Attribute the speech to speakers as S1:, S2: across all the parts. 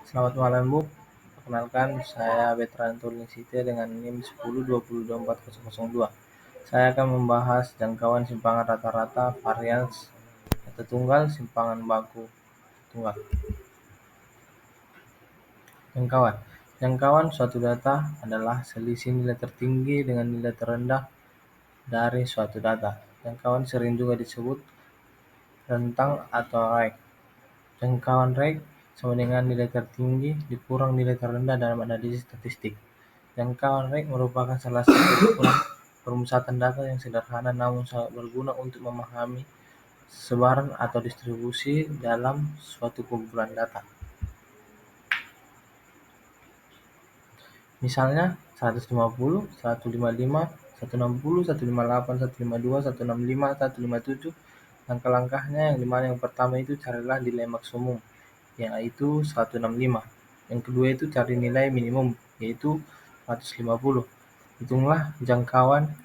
S1: Selamat malam Bu, perkenalkan saya Veteran Tulingsite dengan NIM 1020240002. Saya akan membahas jangkauan simpangan rata-rata, varians, data tunggal, simpangan baku tunggal. Jangkauan. Jangkauan suatu data adalah selisih nilai tertinggi dengan nilai terendah dari suatu data. Jangkauan sering juga disebut rentang atau range. Jangkauan range sama dengan nilai tertinggi dikurang nilai terendah dalam analisis statistik. Jangkauan range merupakan salah satu ukuran pemusatan data yang sederhana namun sangat berguna untuk memahami sebaran atau distribusi dalam suatu kumpulan data. Misalnya 150, 155, 160, 158, 152, 165, 157. Langkah-langkahnya yang dimana yang pertama itu carilah nilai maksimum, yaitu 165. Yang kedua itu cari nilai minimum, yaitu 150. Hitunglah jangkauannya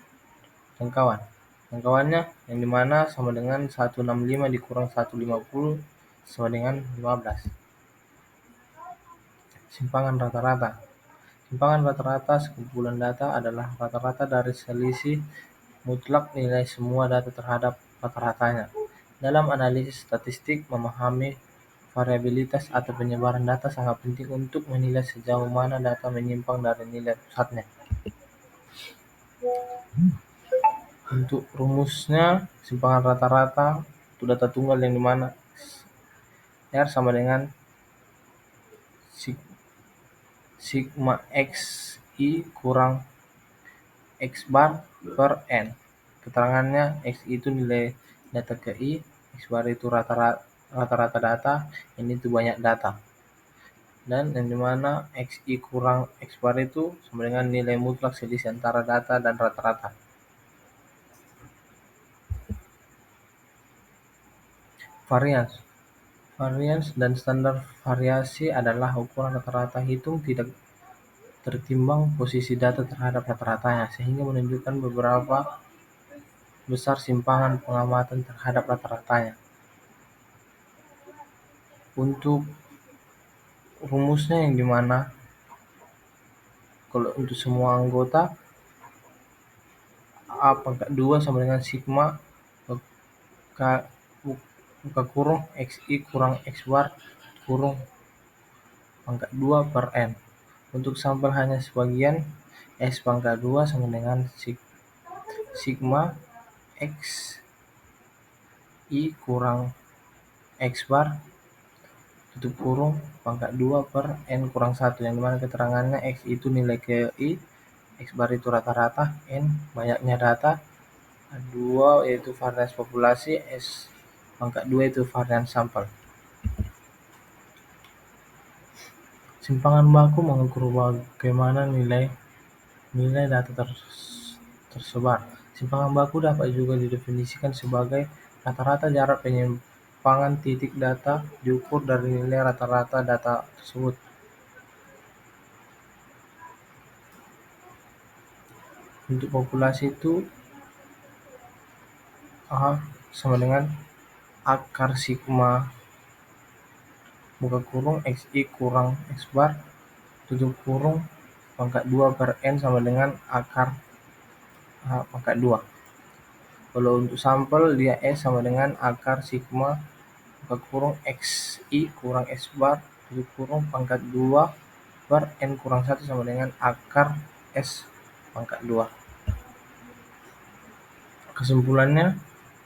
S1: yang dimana sama dengan 165 dikurang 150 sama dengan 15. Simpangan rata-rata. Simpangan rata-rata sekumpulan data adalah rata-rata dari selisih mutlak nilai semua data terhadap rata-ratanya. Dalam analisis statistik, memahami variabilitas atau penyebaran data sangat penting untuk menilai sejauh mana data menyimpang dari nilai pusatnya. Untuk rumusnya, simpangan rata-rata untuk data tunggal yang dimana R sama dengan sigma XI kurang X bar per N. Keterangannya, X itu nilai data ke I, X bar itu rata-rata data, ini itu banyak data. Dan yang dimana XI kurang X bar itu sama dengan nilai mutlak selisih antara data dan rata-rata. Varians dan standar variasi adalah ukuran rata-rata hitung tidak tertimbang posisi data terhadap rata-ratanya, sehingga menunjukkan beberapa besar simpangan pengamatan terhadap rata-ratanya. Untuk rumusnya yang dimana kalau untuk semua anggota A pangkat 2 sama dengan sigma buka kurung XI kurang X bar kurung pangkat 2 per N. Untuk sampel hanya sebagian, S pangkat 2 sama dengan sigma X I kurang X bar tutup kurung pangkat 2 per N kurang 1, yang dimana keterangannya X itu nilai ke I, X bar itu rata-rata, N banyaknya data, 2 yaitu varians populasi, S pangkat 2 itu varians sampel. Simpangan baku mengukur bagaimana nilai data tersebar. Simpangan baku dapat juga didefinisikan sebagai rata-rata jarak penyimpangan titik data diukur dari nilai rata-rata data tersebut. Untuk populasi itu A sama dengan akar sigma buka kurung XI kurang X bar tutup kurung pangkat 2 per N sama dengan akar pangkat 2. Kalau untuk sampel dia S sama dengan akar sigma buka kurung XI kurang X bar tutup kurung pangkat 2 per N kurang 1 sama dengan akar S pangkat 2. Kesimpulannya,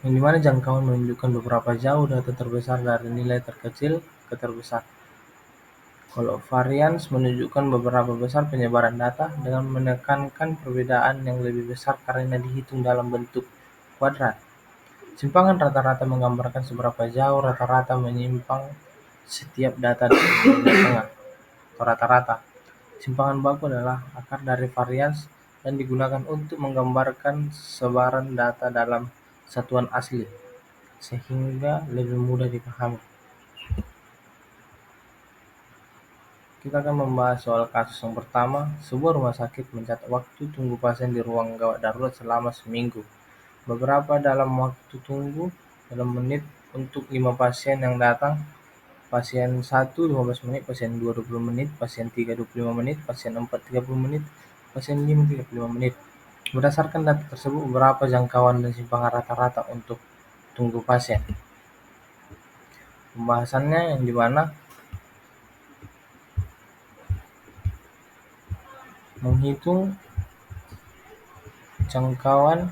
S1: yang dimana jangkauan menunjukkan beberapa jauh data terbesar dari nilai terkecil ke terbesar. Kalau varians menunjukkan beberapa besar penyebaran data dengan menekankan perbedaan yang lebih besar karena dihitung dalam bentuk kuadrat. Simpangan rata-rata menggambarkan seberapa jauh rata-rata menyimpang setiap data dari nilai tengah atau rata-rata. Simpangan baku adalah akar dari varians dan digunakan untuk menggambarkan sebaran data dalam satuan asli, sehingga lebih mudah dipahami. Kita akan membahas soal kasus yang pertama. Sebuah rumah sakit mencatat waktu tunggu pasien di ruang gawat darurat selama seminggu. Beberapa dalam waktu tunggu dalam menit untuk 5 pasien yang datang pasien 1 15 menit, pasien 2 20 menit, pasien 3 25 menit, pasien 4 30 menit, pasien 5 35 menit. Berdasarkan data tersebut, berapa jangkauan dan simpangan rata-rata untuk tunggu pasien? Pembahasannya yang dimana menghitung jangkauan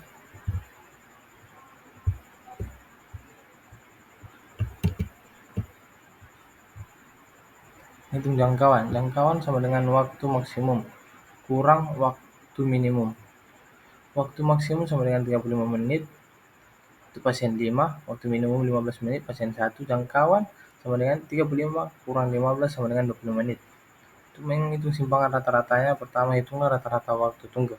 S1: jangkauan sama dengan waktu maksimum kurang waktu minimum. Waktu maksimum sama dengan 35 menit, itu pasien 5, waktu minimum 15 menit, pasien 1. Jangkauan sama dengan 35 kurang 15 sama dengan 20 menit. Untuk menghitung simpangan rata-ratanya, pertama hitunglah rata-rata waktu tunggu.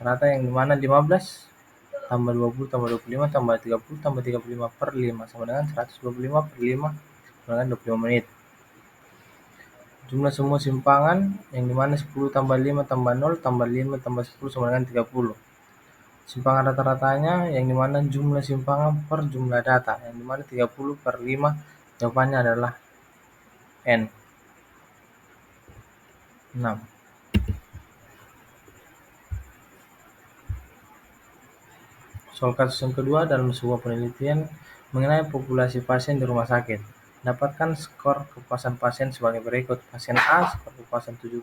S1: Rata yang dimana 15 tambah 20 tambah 25 tambah 30 tambah 35 per 5 sama dengan 125 per 5 sama dengan 25 menit. Jumlah semua simpangan yang dimana 10 tambah 5 tambah 0 tambah 5 tambah 10 sama dengan 30. Simpangan rata-ratanya yang dimana jumlah simpangan per jumlah data yang dimana 30 per 5, jawabannya adalah N. 6. Soal kasus yang kedua, dalam sebuah penelitian mengenai populasi pasien di rumah sakit, dapatkan skor kepuasan pasien sebagai berikut. Pasien A skor kepuasan 70,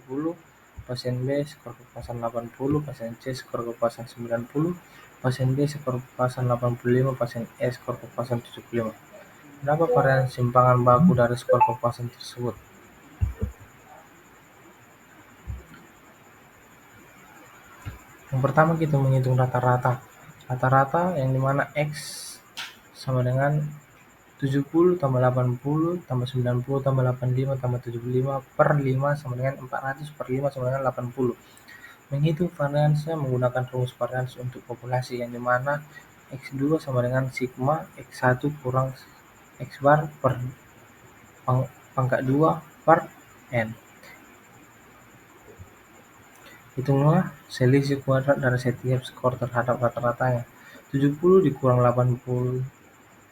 S1: pasien B skor kepuasan 80, pasien C skor kepuasan 90, pasien D skor kepuasan 85, pasien E skor kepuasan 75. Berapa varian simpangan baku dari skor kepuasan tersebut? Yang pertama kita menghitung rata-rata. Rata-rata yang dimana X sama dengan 70 tambah 80 tambah 90 tambah 85 tambah 75 per 5 sama dengan 400 per 5 sama dengan 80. Menghitung variansi menggunakan rumus variansi untuk populasi yang dimana X2 sama dengan sigma X1 kurang X bar per pangkat 2 per N. Hitunglah selisih kuadrat dari setiap skor terhadap rata-ratanya. 70 dikurang 80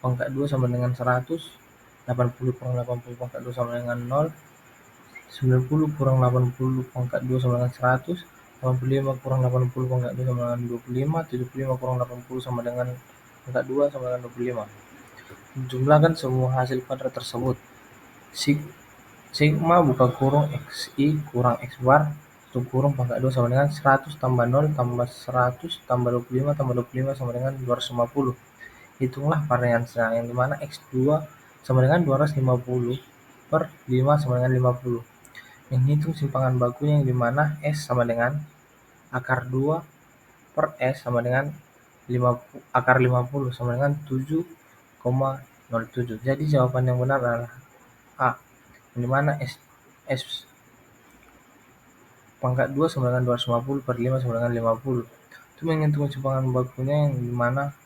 S1: pangkat 2 sama dengan 100, 80 kurang 80 pangkat 2 sama dengan 0, 90 kurang 80 pangkat 2 sama dengan 100, 85 kurang 80 pangkat 2 sama dengan 25, 75 kurang 80 sama dengan pangkat 2 sama dengan 25. Jumlahkan semua hasil kuadrat tersebut. Sigma buka kurung XI kurang X bar tutup kurung pangkat 2 sama dengan 100 tambah 0 tambah 100 tambah 25 tambah 25 sama dengan 250. Hitunglah variansinya yang dimana X2 sama dengan 250 per 5 sama dengan 50. Menghitung simpangan bakunya yang dimana S sama dengan akar 2 per S sama dengan 50, akar 50 sama dengan 7,07. Jadi jawaban yang benar adalah A, yang dimana S pangkat 2 sama dengan 250 per 5 sama dengan 50. Itu menghitung simpangan bakunya yang dimana.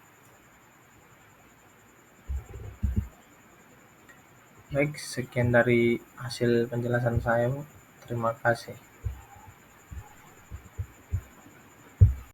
S1: Baik, sekian dari hasil penjelasan saya. Terima kasih.